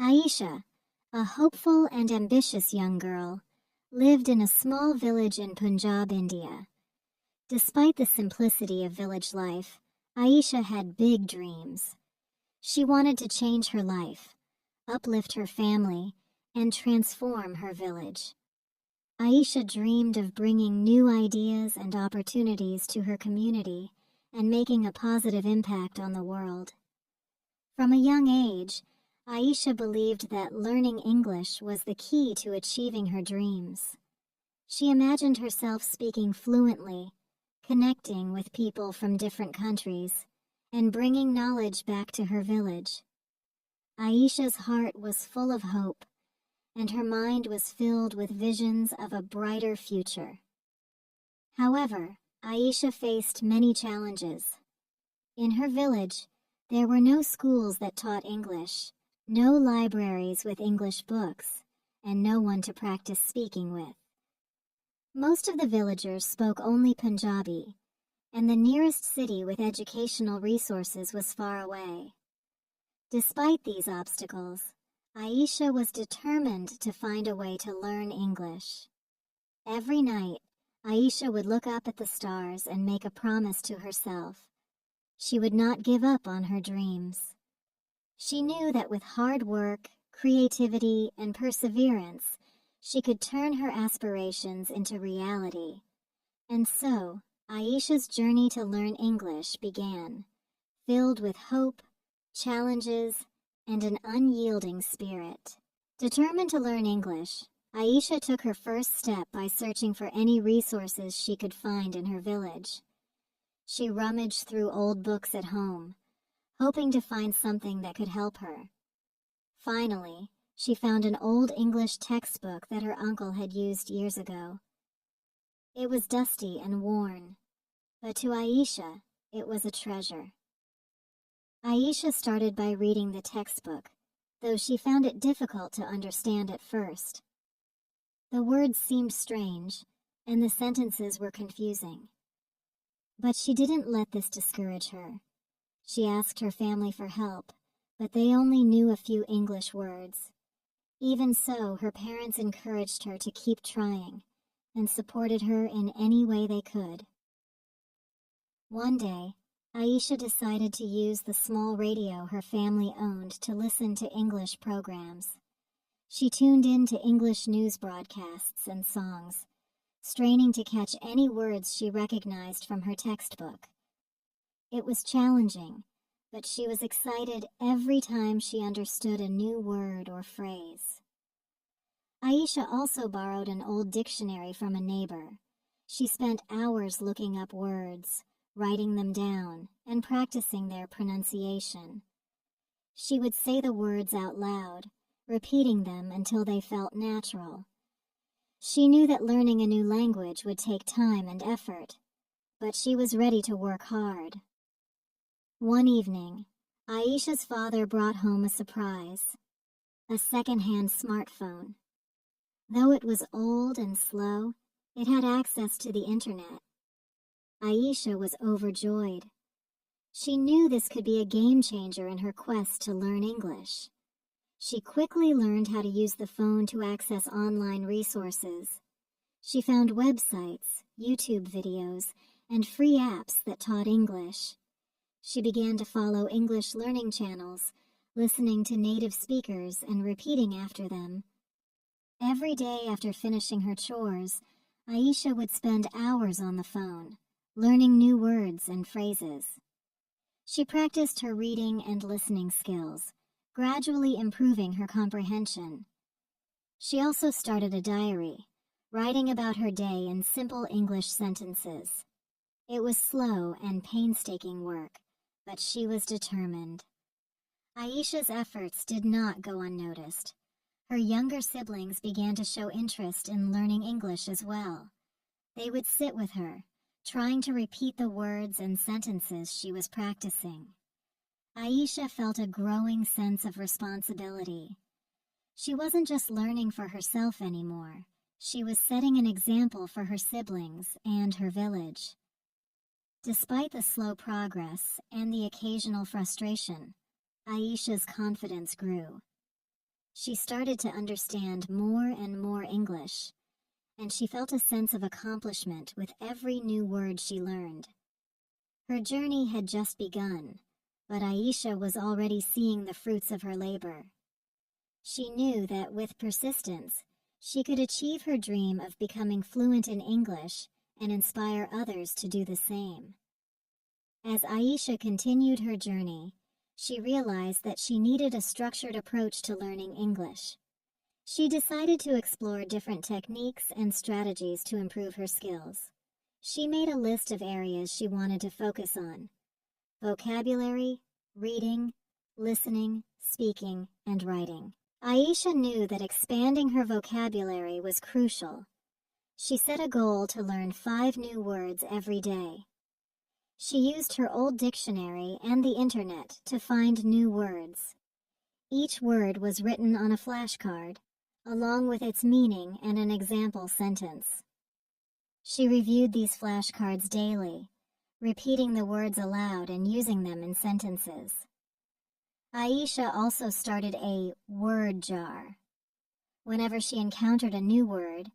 Aisha, a hopeful and ambitious young girl, lived in a small village in Punjab, India. Despite the simplicity of village life, Aisha had big dreams. She wanted to change her life, uplift her family, and transform her village. Aisha dreamed of bringing new ideas and opportunities to her community and making a positive impact on the world. From a young age, Aisha believed that learning English was the key to achieving her dreams. She imagined herself speaking fluently, connecting with people from different countries, and bringing knowledge back to her village. Aisha's heart was full of hope, and her mind was filled with visions of a brighter future. However, Aisha faced many challenges. In her village, there were no schools that taught English, no libraries with English books, and no one to practice speaking with. Most of the villagers spoke only Punjabi, and the nearest city with educational resources was far away. Despite these obstacles, Aisha was determined to find a way to learn English. Every night, Aisha would look up at the stars and make a promise to herself. She would not give up on her dreams. She knew that with hard work, creativity, and perseverance, she could turn her aspirations into reality. And so, Aisha's journey to learn English began, filled with hope, challenges, and an unyielding spirit. Determined to learn English, Aisha took her first step by searching for any resources she could find in her village. She rummaged through old books at home, hoping to find something that could help her. Finally, she found an old English textbook that her uncle had used years ago. It was dusty and worn, but to Aisha, it was a treasure. Aisha started by reading the textbook, though she found it difficult to understand at first. The words seemed strange, and the sentences were confusing. But she didn't let this discourage her. She asked her family for help, but they only knew a few English words. Even so, her parents encouraged her to keep trying and supported her in any way they could. One day, Aisha decided to use the small radio her family owned to listen to English programs. She tuned in to English news broadcasts and songs, straining to catch any words she recognized from her textbook. It was challenging, but she was excited every time she understood a new word or phrase. Aisha also borrowed an old dictionary from a neighbor. She spent hours looking up words, writing them down, and practicing their pronunciation. She would say the words out loud, repeating them until they felt natural. She knew that learning a new language would take time and effort, but she was ready to work hard. One evening, Aisha's father brought home a surprise, a second-hand smartphone. Though it was old and slow, it had access to the internet. Aisha was overjoyed. She knew this could be a game changer in her quest to learn English. She quickly learned how to use the phone to access online resources. She found websites, YouTube videos, and free apps that taught English. She began to follow English learning channels, listening to native speakers and repeating after them. Every day after finishing her chores, Aisha would spend hours on the phone, learning new words and phrases. She practiced her reading and listening skills, gradually improving her comprehension. She also started a diary, writing about her day in simple English sentences. It was slow and painstaking work, but she was determined. Aisha's efforts did not go unnoticed. Her younger siblings began to show interest in learning English as well. They would sit with her, trying to repeat the words and sentences she was practicing. Aisha felt a growing sense of responsibility. She wasn't just learning for herself anymore. She was setting an example for her siblings and her village. Despite the slow progress and the occasional frustration, Aisha's confidence grew. She started to understand more and more English, and she felt a sense of accomplishment with every new word she learned. Her journey had just begun, but Aisha was already seeing the fruits of her labor. She knew that with persistence, she could achieve her dream of becoming fluent in English and inspire others to do the same. As Aisha continued her journey, she realized that she needed a structured approach to learning English. She decided to explore different techniques and strategies to improve her skills. She made a list of areas she wanted to focus on: vocabulary, reading, listening, speaking, and writing. Aisha knew that expanding her vocabulary was crucial. She set a goal to learn 5 new words every day. She used her old dictionary and the internet to find new words. Each word was written on a flashcard, along with its meaning and an example sentence. She reviewed these flashcards daily, repeating the words aloud and using them in sentences. Aisha also started a word jar. Whenever she encountered a new word,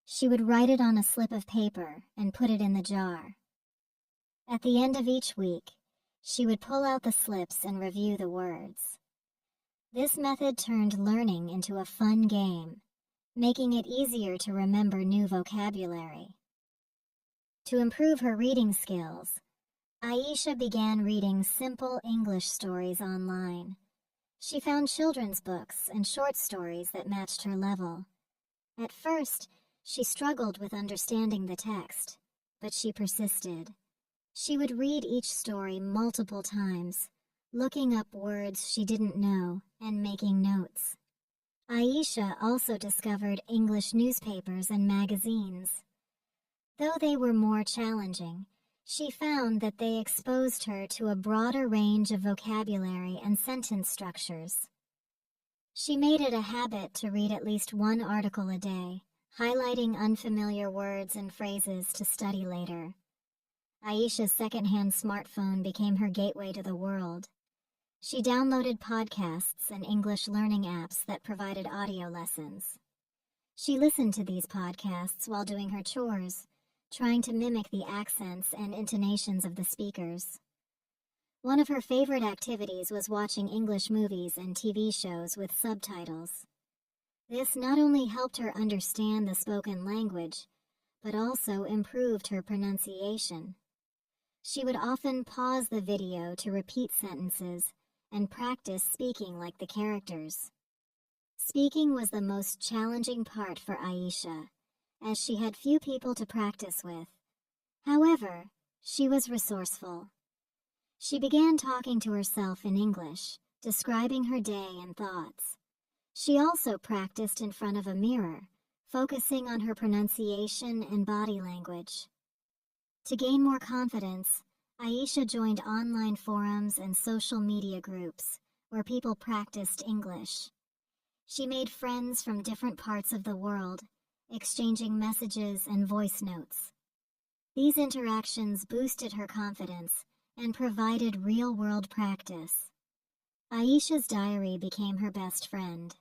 she would write it on a slip of paper and put it in the jar. At the end of each week, she would pull out the slips and review the words. This method turned learning into a fun game, making it easier to remember new vocabulary. To improve her reading skills, Aisha began reading simple English stories online. She found children's books and short stories that matched her level. At first, she struggled with understanding the text, but she persisted. She would read each story multiple times, looking up words she didn't know and making notes. Aisha also discovered English newspapers and magazines. Though they were more challenging, she found that they exposed her to a broader range of vocabulary and sentence structures. She made it a habit to read at least 1 article a day, highlighting unfamiliar words and phrases to study later. Aisha's secondhand smartphone became her gateway to the world. She downloaded podcasts and English learning apps that provided audio lessons. She listened to these podcasts while doing her chores, trying to mimic the accents and intonations of the speakers. One of her favorite activities was watching English movies and TV shows with subtitles. This not only helped her understand the spoken language, but also improved her pronunciation. She would often pause the video to repeat sentences and practice speaking like the characters. Speaking was the most challenging part for Aisha, as she had few people to practice with. However, she was resourceful. She began talking to herself in English, describing her day and thoughts. She also practiced in front of a mirror, focusing on her pronunciation and body language. To gain more confidence, Aisha joined online forums and social media groups where people practiced English. She made friends from different parts of the world, exchanging messages and voice notes. These interactions boosted her confidence and provided real-world practice. Aisha's diary became her best friend.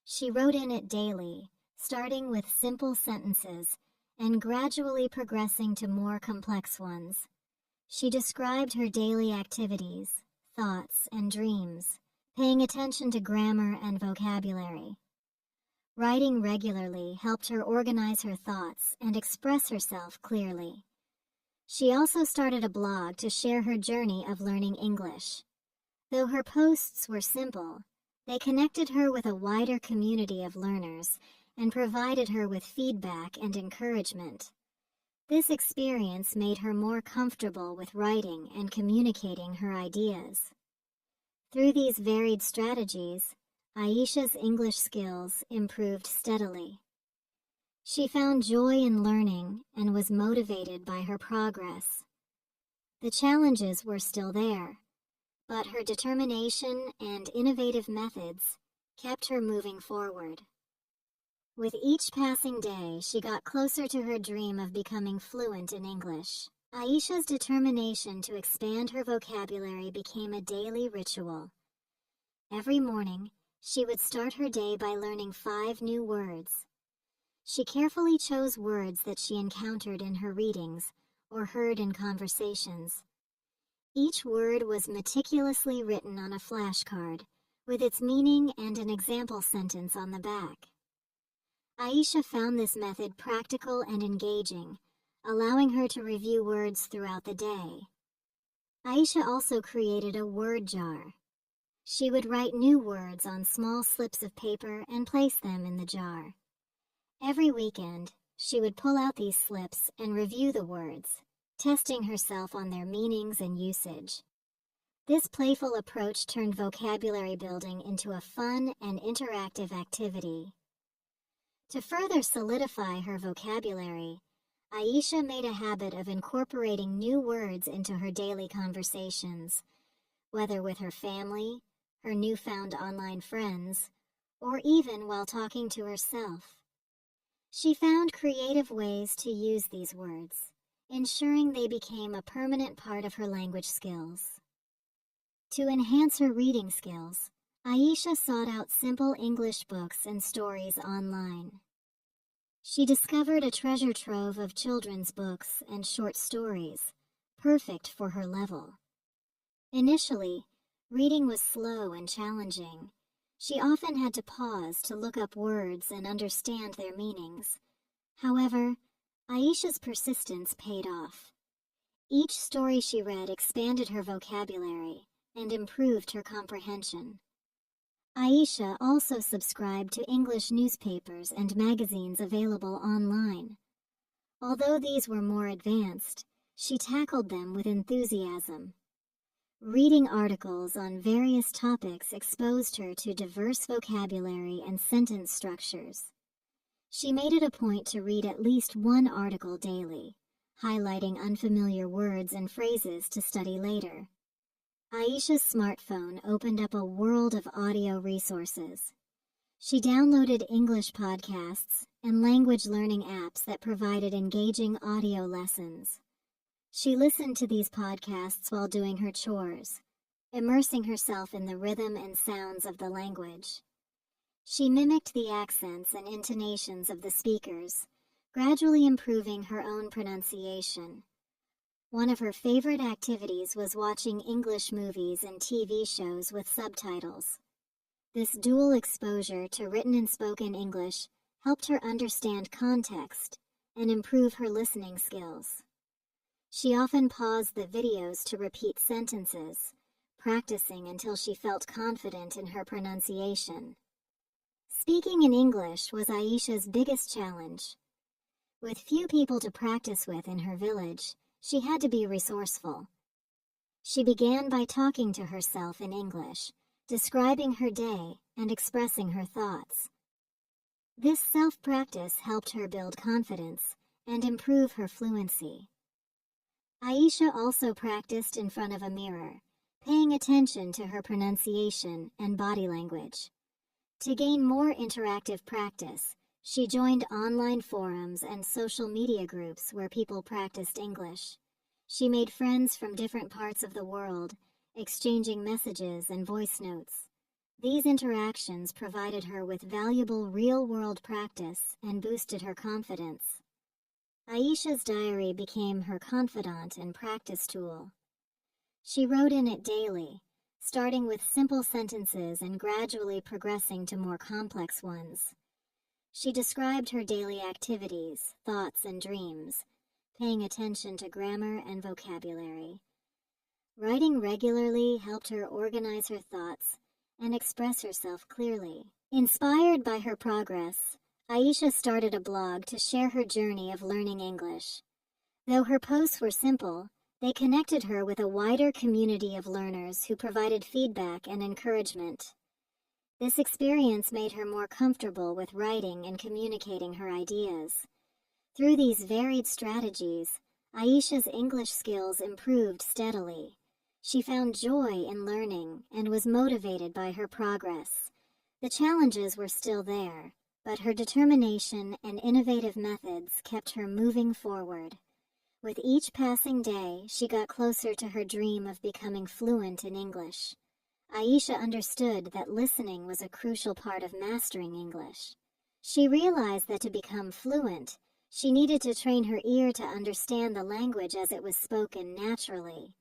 She wrote in it daily, starting with simple sentences and gradually progressing to more complex ones. She described her daily activities, thoughts, and dreams, paying attention to grammar and vocabulary. Writing regularly helped her organize her thoughts and express herself clearly. She also started a blog to share her journey of learning English. Though her posts were simple, they connected her with a wider community of learners and provided her with feedback and encouragement. This experience made her more comfortable with writing and communicating her ideas. Through these varied strategies, Aisha's English skills improved steadily. She found joy in learning and was motivated by her progress. The challenges were still there, but her determination and innovative methods kept her moving forward. With each passing day, she got closer to her dream of becoming fluent in English. Aisha's determination to expand her vocabulary became a daily ritual. Every morning, She would start her day by learning 5 new words. She carefully chose words that she encountered in her readings or heard in conversations. Each word was meticulously written on a flashcard, with its meaning and an example sentence on the back. Aisha found this method practical and engaging, allowing her to review words throughout the day. Aisha also created a word jar. She would write new words on small slips of paper and place them in the jar. Every weekend, she would pull out these slips and review the words, testing herself on their meanings and usage. This playful approach turned vocabulary building into a fun and interactive activity. To further solidify her vocabulary, Aisha made a habit of incorporating new words into her daily conversations, whether with her family, her newfound online friends, or even while talking to herself. She found creative ways to use these words, ensuring they became a permanent part of her language skills. To enhance her reading skills, Aisha sought out simple English books and stories online. She discovered a treasure trove of children's books and short stories, perfect for her level. Initially, reading was slow and challenging. She often had to pause to look up words and understand their meanings. However, Aisha's persistence paid off. Each story she read expanded her vocabulary and improved her comprehension. Aisha also subscribed to English newspapers and magazines available online. Although these were more advanced, she tackled them with enthusiasm. Reading articles on various topics exposed her to diverse vocabulary and sentence structures. She made it a point to read at least one article daily, highlighting unfamiliar words and phrases to study later. Aisha's smartphone opened up a world of audio resources. She downloaded English podcasts and language learning apps that provided engaging audio lessons. She listened to these podcasts while doing her chores, immersing herself in the rhythm and sounds of the language. She mimicked the accents and intonations of the speakers, gradually improving her own pronunciation. One of her favorite activities was watching English movies and TV shows with subtitles. This dual exposure to written and spoken English helped her understand context and improve her listening skills. She often paused the videos to repeat sentences, practicing until she felt confident in her pronunciation. Speaking in English was Aisha's biggest challenge. With few people to practice with in her village, she had to be resourceful. She began by talking to herself in English, describing her day and expressing her thoughts. This self-practice helped her build confidence and improve her fluency. Aisha also practiced in front of a mirror, paying attention to her pronunciation and body language. To gain more interactive practice, she joined online forums and social media groups where people practiced English. She made friends from different parts of the world, exchanging messages and voice notes. These interactions provided her with valuable real-world practice and boosted her confidence. Aisha's diary became her confidant and practice tool. She wrote in it daily, starting with simple sentences and gradually progressing to more complex ones. She described her daily activities, thoughts, and dreams, paying attention to grammar and vocabulary. Writing regularly helped her organize her thoughts and express herself clearly. Inspired by her progress, Aisha started a blog to share her journey of learning English. Though her posts were simple, they connected her with a wider community of learners who provided feedback and encouragement. This experience made her more comfortable with writing and communicating her ideas. Through these varied strategies, Aisha's English skills improved steadily. She found joy in learning and was motivated by her progress. The challenges were still there, but her determination and innovative methods kept her moving forward. With each passing day, she got closer to her dream of becoming fluent in English. Aisha understood that listening was a crucial part of mastering English. She realized that to become fluent, she needed to train her ear to understand the language as it was spoken naturally.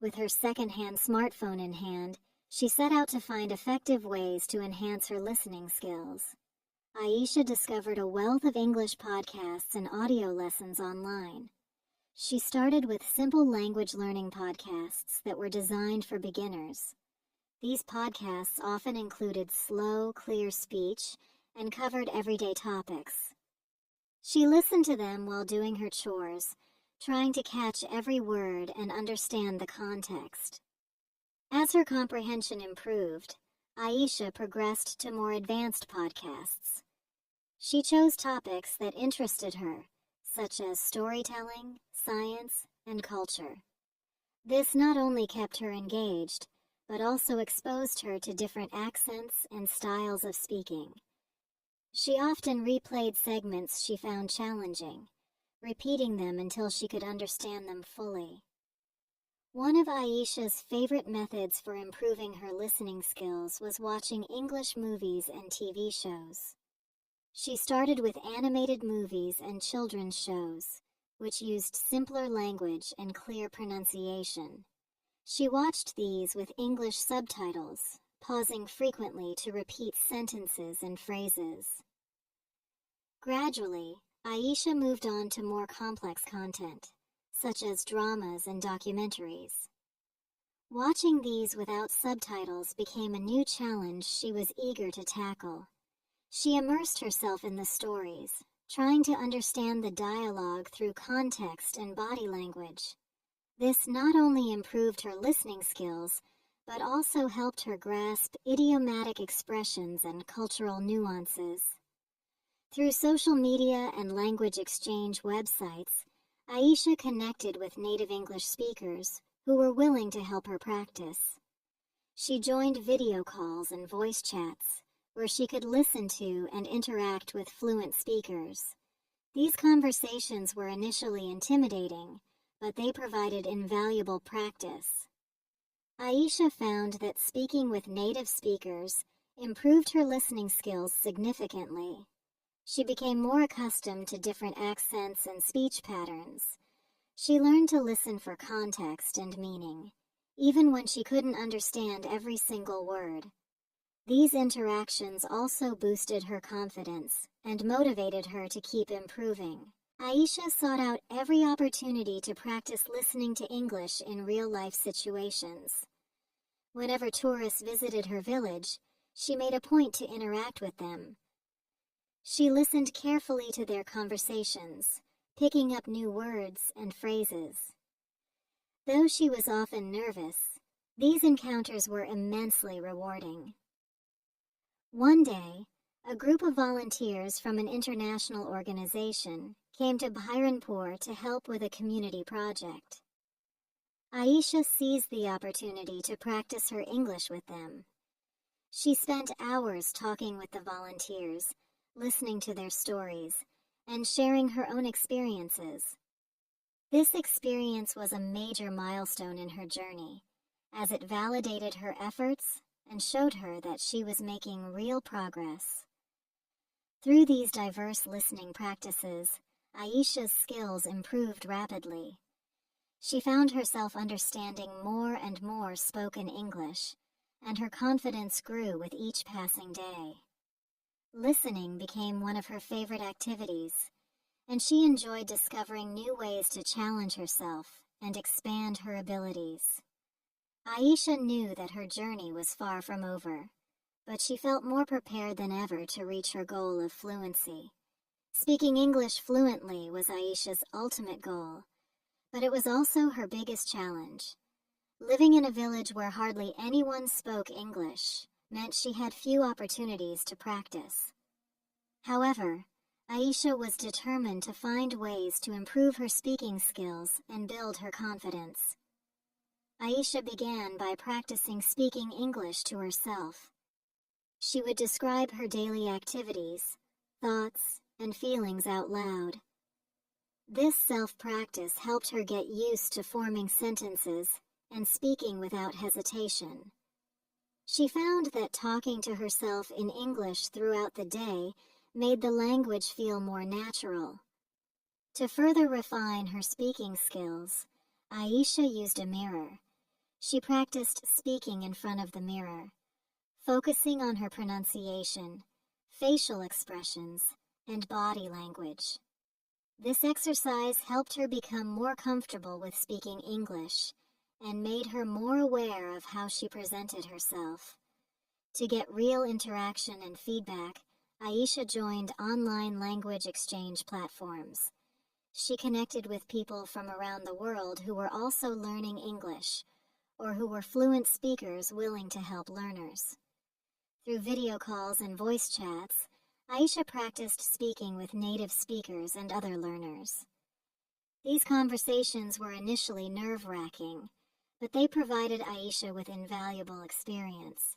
With her second-hand smartphone in hand, she set out to find effective ways to enhance her listening skills. Aisha discovered a wealth of English podcasts and audio lessons online. She started with simple language learning podcasts that were designed for beginners. These podcasts often included slow, clear speech and covered everyday topics. She listened to them while doing her chores, trying to catch every word and understand the context. As her comprehension improved, Aisha progressed to more advanced podcasts. She chose topics that interested her, such as storytelling, science, and culture. This not only kept her engaged, but also exposed her to different accents and styles of speaking. She often replayed segments she found challenging, repeating them until she could understand them fully. One of Aisha's favorite methods for improving her listening skills was watching English movies and TV shows. She started with animated movies and children's shows, which used simpler language and clear pronunciation. She watched these with English subtitles, pausing frequently to repeat sentences and phrases. Gradually, Aisha moved on to more complex content, such as dramas and documentaries. Watching these without subtitles became a new challenge she was eager to tackle. She immersed herself in the stories, trying to understand the dialogue through context and body language. This not only improved her listening skills, but also helped her grasp idiomatic expressions and cultural nuances. Through social media and language exchange websites, Aisha connected with native English speakers who were willing to help her practice. She joined video calls and voice chats, where she could listen to and interact with fluent speakers. These conversations were initially intimidating, but they provided invaluable practice. Aisha found that speaking with native speakers improved her listening skills significantly. She became more accustomed to different accents and speech patterns. She learned to listen for context and meaning, even when she couldn't understand every single word. These interactions also boosted her confidence and motivated her to keep improving. Aisha sought out every opportunity to practice listening to English in real-life situations. Whenever tourists visited her village, she made a point to interact with them. She listened carefully to their conversations, picking up new words and phrases. Though she was often nervous, these encounters were immensely rewarding. One day, a group of volunteers from an international organization came to Bharanpur to help with a community project. Aisha seized the opportunity to practice her English with them. She spent hours talking with the volunteers, listening to their stories, and sharing her own experiences. This experience was a major milestone in her journey, as it validated her efforts and showed her that she was making real progress. Through these diverse listening practices, Aisha's skills improved rapidly. She found herself understanding more and more spoken English, and her confidence grew with each passing day. Listening became one of her favorite activities, and she enjoyed discovering new ways to challenge herself and expand her abilities. Aisha knew that her journey was far from over, but she felt more prepared than ever to reach her goal of fluency. Speaking English fluently was Aisha's ultimate goal, but it was also her biggest challenge. Living in a village where hardly anyone spoke English meant she had few opportunities to practice. However, Aisha was determined to find ways to improve her speaking skills and build her confidence. Aisha began by practicing speaking English to herself. She would describe her daily activities, thoughts, and feelings out loud. This self-practice helped her get used to forming sentences and speaking without hesitation. She found that talking to herself in English throughout the day made the language feel more natural. To further refine her speaking skills, Aisha used a mirror. She practiced speaking in front of the mirror, focusing on her pronunciation, facial expressions, and body language. This exercise helped her become more comfortable with speaking English and made her more aware of how she presented herself. To get real interaction and feedback, Aisha joined online language exchange platforms. She connected with people from around the world who were also learning English, or who were fluent speakers willing to help learners. Through video calls and voice chats, Aisha practiced speaking with native speakers and other learners. These conversations were initially nerve-wracking, but they provided Aisha with invaluable experience.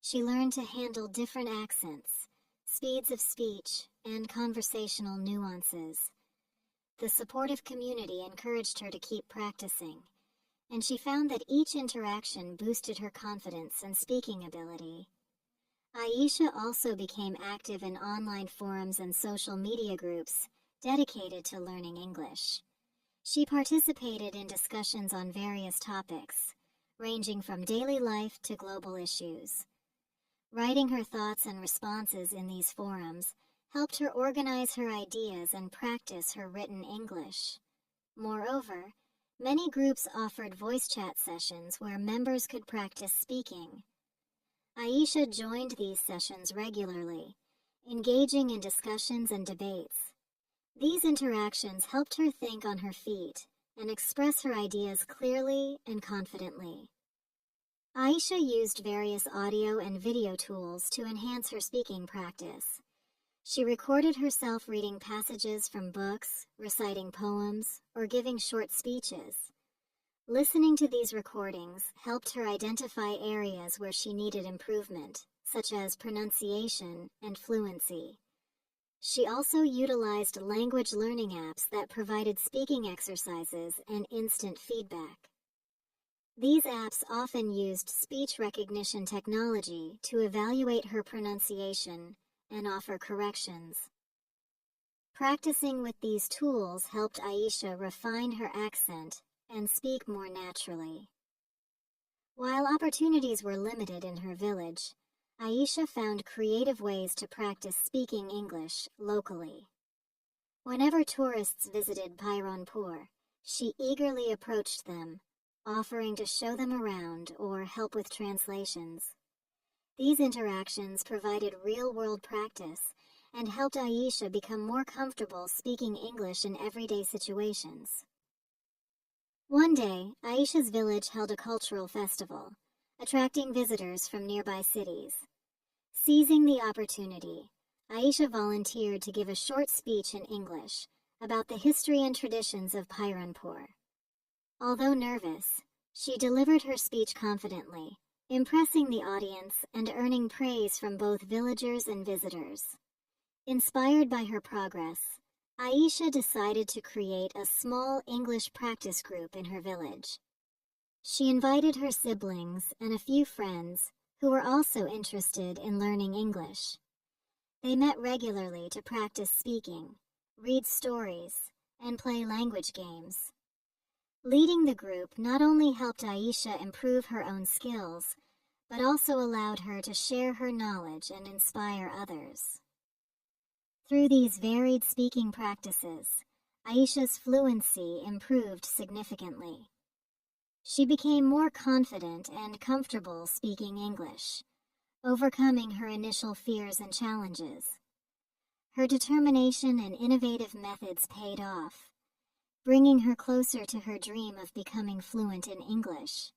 She learned to handle different accents, speeds of speech, and conversational nuances. The supportive community encouraged her to keep practicing, and she found that each interaction boosted her confidence and speaking ability. Aisha also became active in online forums and social media groups dedicated to learning English. She participated in discussions on various topics, ranging from daily life to global issues. Writing her thoughts and responses in these forums helped her organize her ideas and practice her written English. Moreover, many groups offered voice chat sessions where members could practice speaking. Aisha joined these sessions regularly, engaging in discussions and debates. These interactions helped her think on her feet and express her ideas clearly and confidently. Aisha used various audio and video tools to enhance her speaking practice. She recorded herself reading passages from books, reciting poems, or giving short speeches. Listening to these recordings helped her identify areas where she needed improvement, such as pronunciation and fluency. She also utilized language learning apps that provided speaking exercises and instant feedback. These apps often used speech recognition technology to evaluate her pronunciation and offer corrections. Practicing with these tools helped Aisha refine her accent and speak more naturally. While opportunities were limited in her village, Aisha found creative ways to practice speaking English locally. Whenever tourists visited Bhairunpur, she eagerly approached them, offering to show them around or help with translations. These interactions provided real-world practice and helped Aisha become more comfortable speaking English in everyday situations. One day, Aisha's village held a cultural festival, attracting visitors from nearby cities. Seizing the opportunity, Aisha volunteered to give a short speech in English about the history and traditions of Bhairunpur. Although nervous, she delivered her speech confidently, impressing the audience and earning praise from both villagers and visitors. Inspired by her progress, Aisha decided to create a small English practice group in her village. She invited her siblings and a few friends who were also interested in learning English. They met regularly to practice speaking, read stories, and play language games. Leading the group not only helped Aisha improve her own skills, but also allowed her to share her knowledge and inspire others. Through these varied speaking practices, Aisha's fluency improved significantly. She became more confident and comfortable speaking English, overcoming her initial fears and challenges. Her determination and innovative methods paid off, bringing her closer to her dream of becoming fluent in English.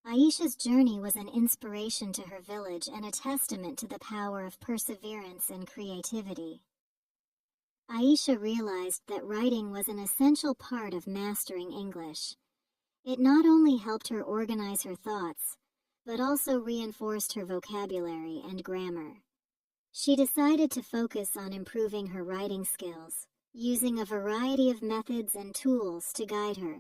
Aisha's journey was an inspiration to her village and a testament to the power of perseverance and creativity. Aisha realized that writing was an essential part of mastering English. It not only helped her organize her thoughts, but also reinforced her vocabulary and grammar. She decided to focus on improving her writing skills, using a variety of methods and tools to guide her.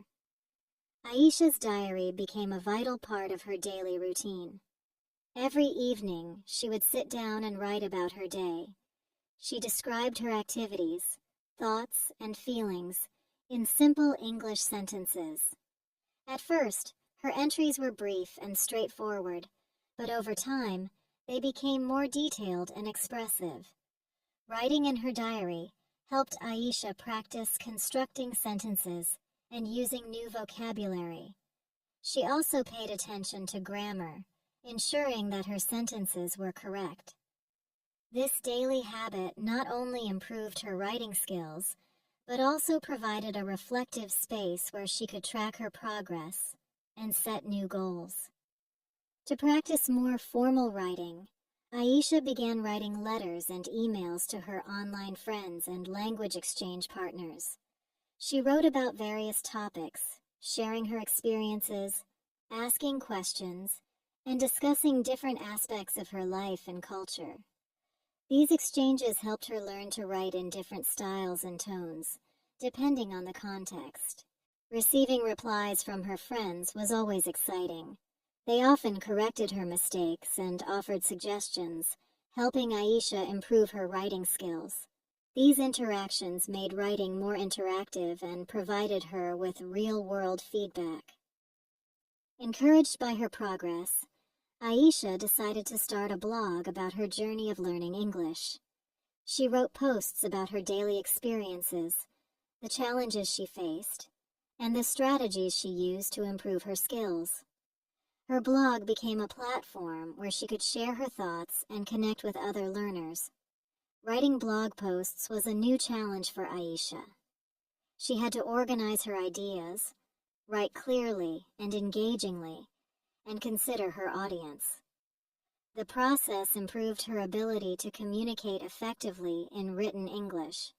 Aisha's diary became a vital part of her daily routine. Every evening, she would sit down and write about her day. She described her activities, thoughts, and feelings in simple English sentences. At first, her entries were brief and straightforward, but over time, they became more detailed and expressive. Writing in her diary helped Aisha practice constructing sentences and using new vocabulary. She also paid attention to grammar, ensuring that her sentences were correct. This daily habit not only improved her writing skills, but also provided a reflective space where she could track her progress and set new goals. To practice more formal writing, Aisha began writing letters and emails to her online friends and language exchange partners. She wrote about various topics, sharing her experiences, asking questions, and discussing different aspects of her life and culture. These exchanges helped her learn to write in different styles and tones, depending on the context. Receiving replies from her friends was always exciting. They often corrected her mistakes and offered suggestions, helping Aisha improve her writing skills. These interactions made writing more interactive and provided her with real-world feedback. Encouraged by her progress, Aisha decided to start a blog about her journey of learning English. She wrote posts about her daily experiences, the challenges she faced, and the strategies she used to improve her skills. Her blog became a platform where she could share her thoughts and connect with other learners. Writing blog posts was a new challenge for Aisha. She had to organize her ideas, write clearly and engagingly, and consider her audience. The process improved her ability to communicate effectively in written English.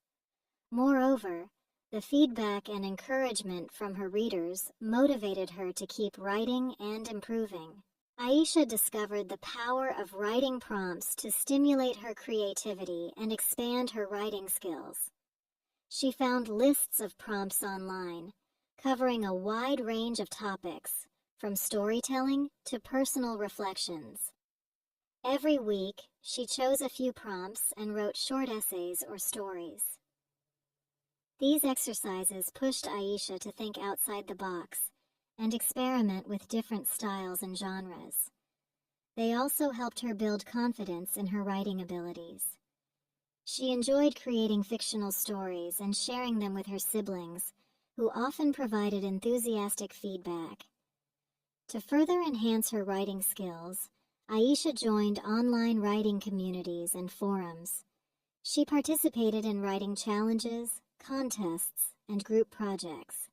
Moreover, the feedback and encouragement from her readers motivated her to keep writing and improving. Aisha discovered the power of writing prompts to stimulate her creativity and expand her writing skills. She found lists of prompts online, covering a wide range of topics, from storytelling to personal reflections. Every week, she chose a few prompts and wrote short essays or stories. These exercises pushed Aisha to think outside the box and experiment with different styles and genres. They also helped her build confidence in her writing abilities. She enjoyed creating fictional stories and sharing them with her siblings, who often provided enthusiastic feedback. To further enhance her writing skills, Aisha joined online writing communities and forums. She participated in writing challenges, contests, and group projects.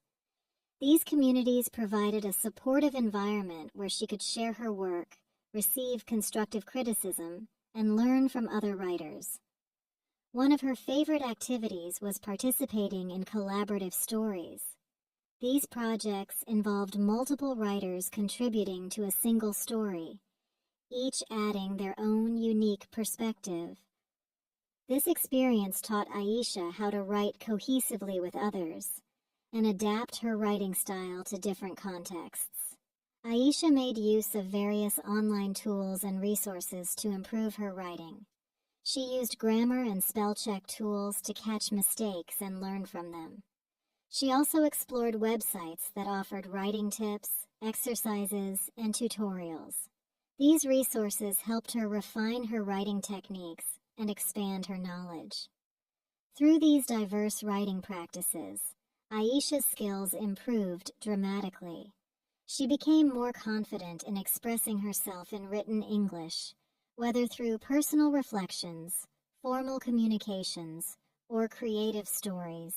These communities provided a supportive environment where she could share her work, receive constructive criticism, and learn from other writers. One of her favorite activities was participating in collaborative stories. These projects involved multiple writers contributing to a single story, each adding their own unique perspective. This experience taught Aisha how to write cohesively with others and adapt her writing style to different contexts. Aisha made use of various online tools and resources to improve her writing. She used grammar and spell check tools to catch mistakes and learn from them. She also explored websites that offered writing tips, exercises, and tutorials. These resources helped her refine her writing techniques and expand her knowledge. Through these diverse writing practices, Aisha's skills improved dramatically. She became more confident in expressing herself in written English, whether through personal reflections, formal communications, or creative stories.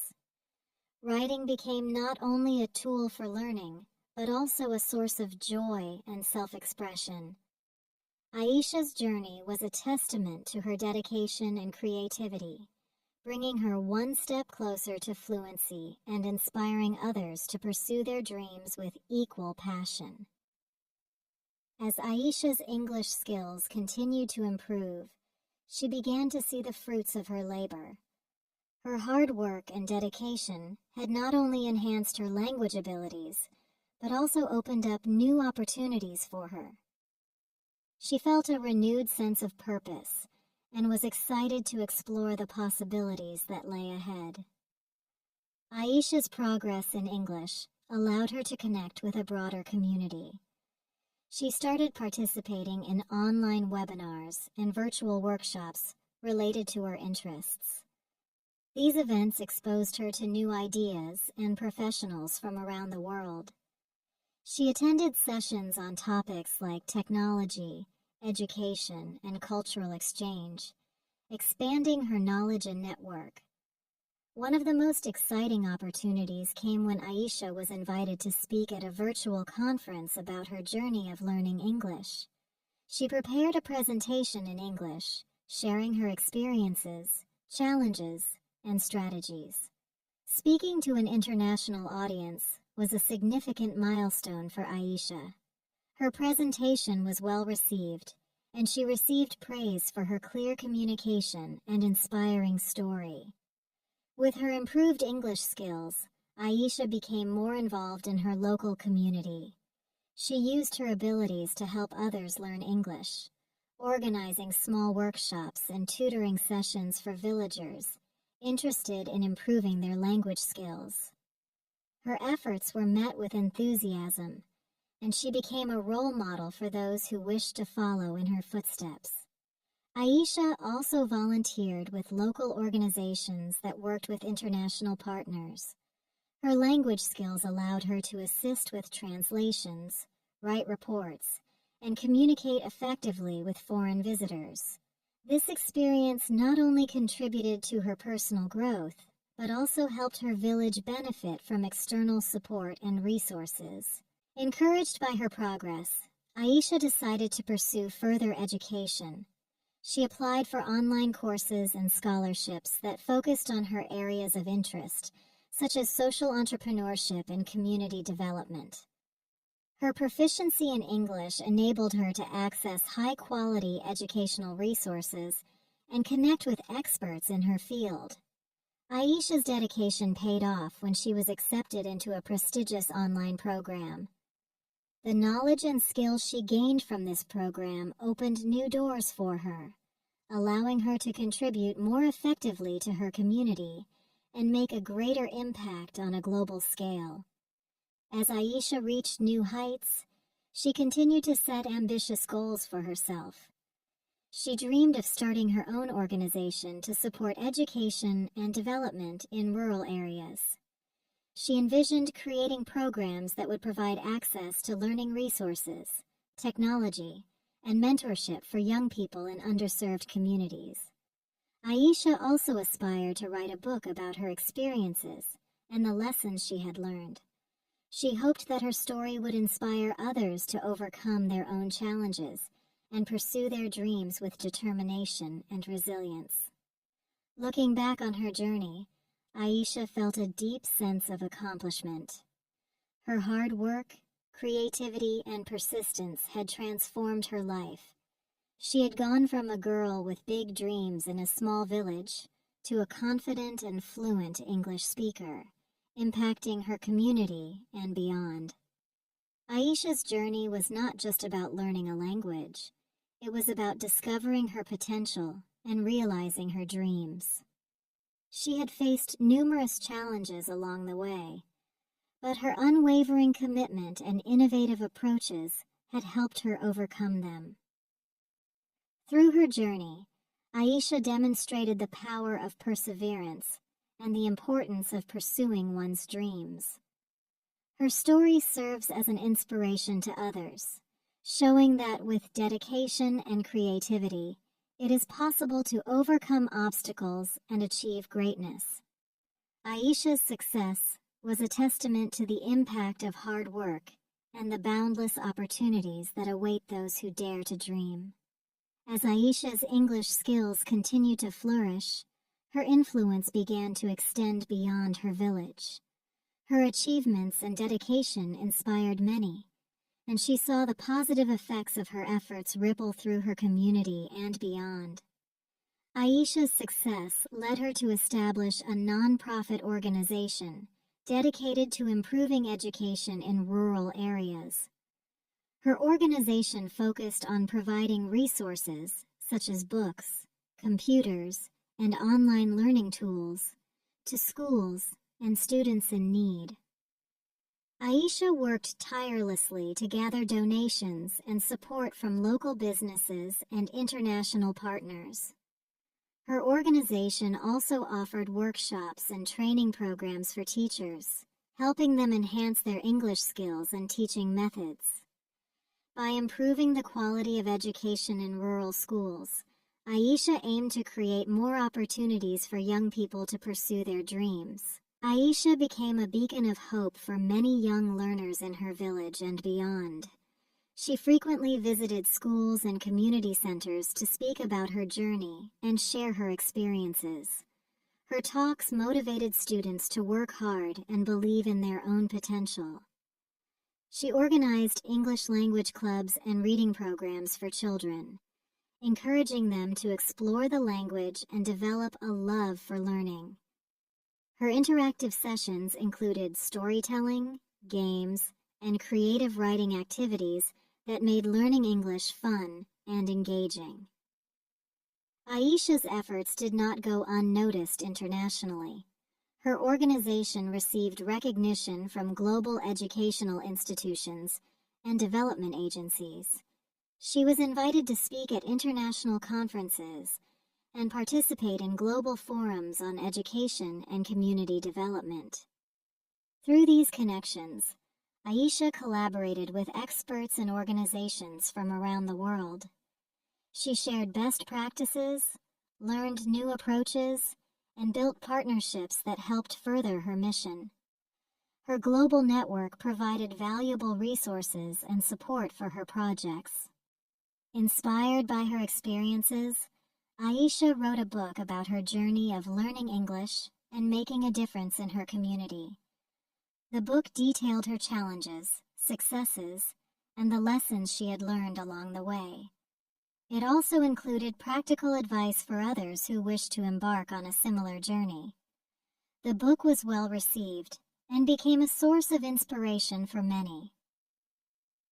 Writing became not only a tool for learning, but also a source of joy and self-expression. Aisha's journey was a testament to her dedication and creativity, bringing her one step closer to fluency and inspiring others to pursue their dreams with equal passion. As Aisha's English skills continued to improve, she began to see the fruits of her labor. Her hard work and dedication had not only enhanced her language abilities, but also opened up new opportunities for her. She felt a renewed sense of purpose and was excited to explore the possibilities that lay ahead. Aisha's progress in English allowed her to connect with a broader community. She started participating in online webinars and virtual workshops related to her interests. These events exposed her to new ideas and professionals from around the world. She attended sessions on topics like technology, education, and cultural exchange, expanding her knowledge and network. One of the most exciting opportunities came when Aisha was invited to speak at a virtual conference about her journey of learning English. She prepared a presentation in English, sharing her experiences, challenges, and strategies. Speaking to an international audience was a significant milestone for Aisha. Her presentation was well received, and she received praise for her clear communication and inspiring story. With her improved English skills, Aisha became more involved in her local community. She used her abilities to help others learn English, organizing small workshops and tutoring sessions for villagers interested in improving their language skills. Her efforts were met with enthusiasm, and she became a role model for those who wished to follow in her footsteps. Aisha also volunteered with local organizations that worked with international partners. Her language skills allowed her to assist with translations, write reports, and communicate effectively with foreign visitors. This experience not only contributed to her personal growth, but also helped her village benefit from external support and resources. Encouraged by her progress, Aisha decided to pursue further education. She applied for online courses and scholarships that focused on her areas of interest, such as social entrepreneurship and community development. Her proficiency in English enabled her to access high-quality educational resources and connect with experts in her field. Aisha's dedication paid off when she was accepted into a prestigious online program. The knowledge and skills she gained from this program opened new doors for her, allowing her to contribute more effectively to her community and make a greater impact on a global scale. As Aisha reached new heights, she continued to set ambitious goals for herself. She dreamed of starting her own organization to support education and development in rural areas. She envisioned creating programs that would provide access to learning resources, technology, and mentorship for young people in underserved communities. Aisha also aspired to write a book about her experiences and the lessons she had learned. She hoped that her story would inspire others to overcome their own challenges and pursue their dreams with determination and resilience. Looking back on her journey, Aisha felt a deep sense of accomplishment. Her hard work, creativity, and persistence had transformed her life. She had gone from a girl with big dreams in a small village to a confident and fluent English speaker, impacting her community and beyond. Aisha's journey was not just about learning a language. It was about discovering her potential and realizing her dreams. She had faced numerous challenges along the way, but her unwavering commitment and innovative approaches had helped her overcome them. Through her journey, Aisha demonstrated the power of perseverance and the importance of pursuing one's dreams. Her story serves as an inspiration to others, showing that with dedication and creativity, it is possible to overcome obstacles and achieve greatness. Aisha's success was a testament to the impact of hard work and the boundless opportunities that await those who dare to dream. As Aisha's English skills continued to flourish, her influence began to extend beyond her village. Her achievements and dedication inspired many, and she saw the positive effects of her efforts ripple through her community and beyond. Aisha's success led her to establish a non-profit organization dedicated to improving education in rural areas. Her organization focused on providing resources such as books, computers, and online learning tools to schools and students in need. Aisha worked tirelessly to gather donations and support from local businesses and international partners. Her organization also offered workshops and training programs for teachers, helping them enhance their English skills and teaching methods. By improving the quality of education in rural schools, Aisha aimed to create more opportunities for young people to pursue their dreams. Aisha became a beacon of hope for many young learners in her village and beyond. She frequently visited schools and community centers to speak about her journey and share her experiences. Her talks motivated students to work hard and believe in their own potential. She organized English language clubs and reading programs for children, encouraging them to explore the language and develop a love for learning. Her interactive sessions included storytelling, games, and creative writing activities that made learning English fun and engaging. Aisha's efforts did not go unnoticed internationally. Her organization received recognition from global educational institutions and development agencies. She was invited to speak at international conferences and participate in global forums on education and community development. Through these connections, Aisha collaborated with experts and organizations from around the world. She shared best practices, learned new approaches, and built partnerships that helped further her mission. Her global network provided valuable resources and support for her projects. Inspired by her experiences, Aisha wrote a book about her journey of learning English and making a difference in her community. The book detailed her challenges, successes, and the lessons she had learned along the way. It also included practical advice for others who wished to embark on a similar journey. The book was well received and became a source of inspiration for many.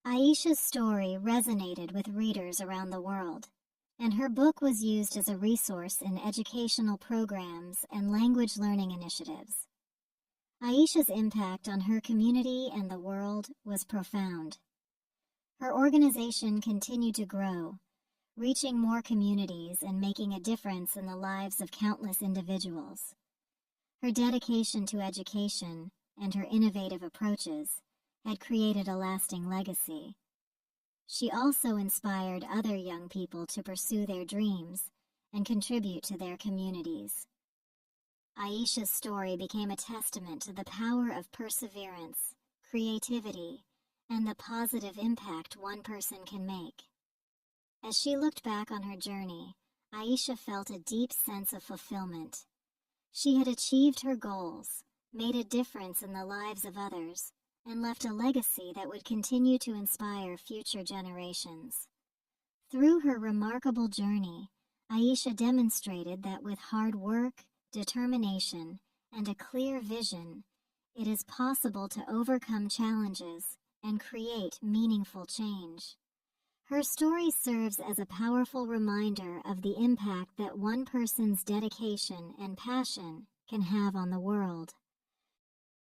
Aisha's story resonated with readers around the world, and her book was used as a resource in educational programs and language learning initiatives. Aisha's impact on her community and the world was profound. Her organization continued to grow, reaching more communities and making a difference in the lives of countless individuals. Her dedication to education and her innovative approaches had created a lasting legacy. She also inspired other young people to pursue their dreams and contribute to their communities. Aisha's story became a testament to the power of perseverance, creativity, and the positive impact one person can make. As she looked back on her journey, Aisha felt a deep sense of fulfillment. She had achieved her goals, made a difference in the lives of others, and left a legacy that would continue to inspire future generations. Through her remarkable journey, Aisha demonstrated that with hard work, determination, and a clear vision, it is possible to overcome challenges and create meaningful change. Her story serves as a powerful reminder of the impact that one person's dedication and passion can have on the world.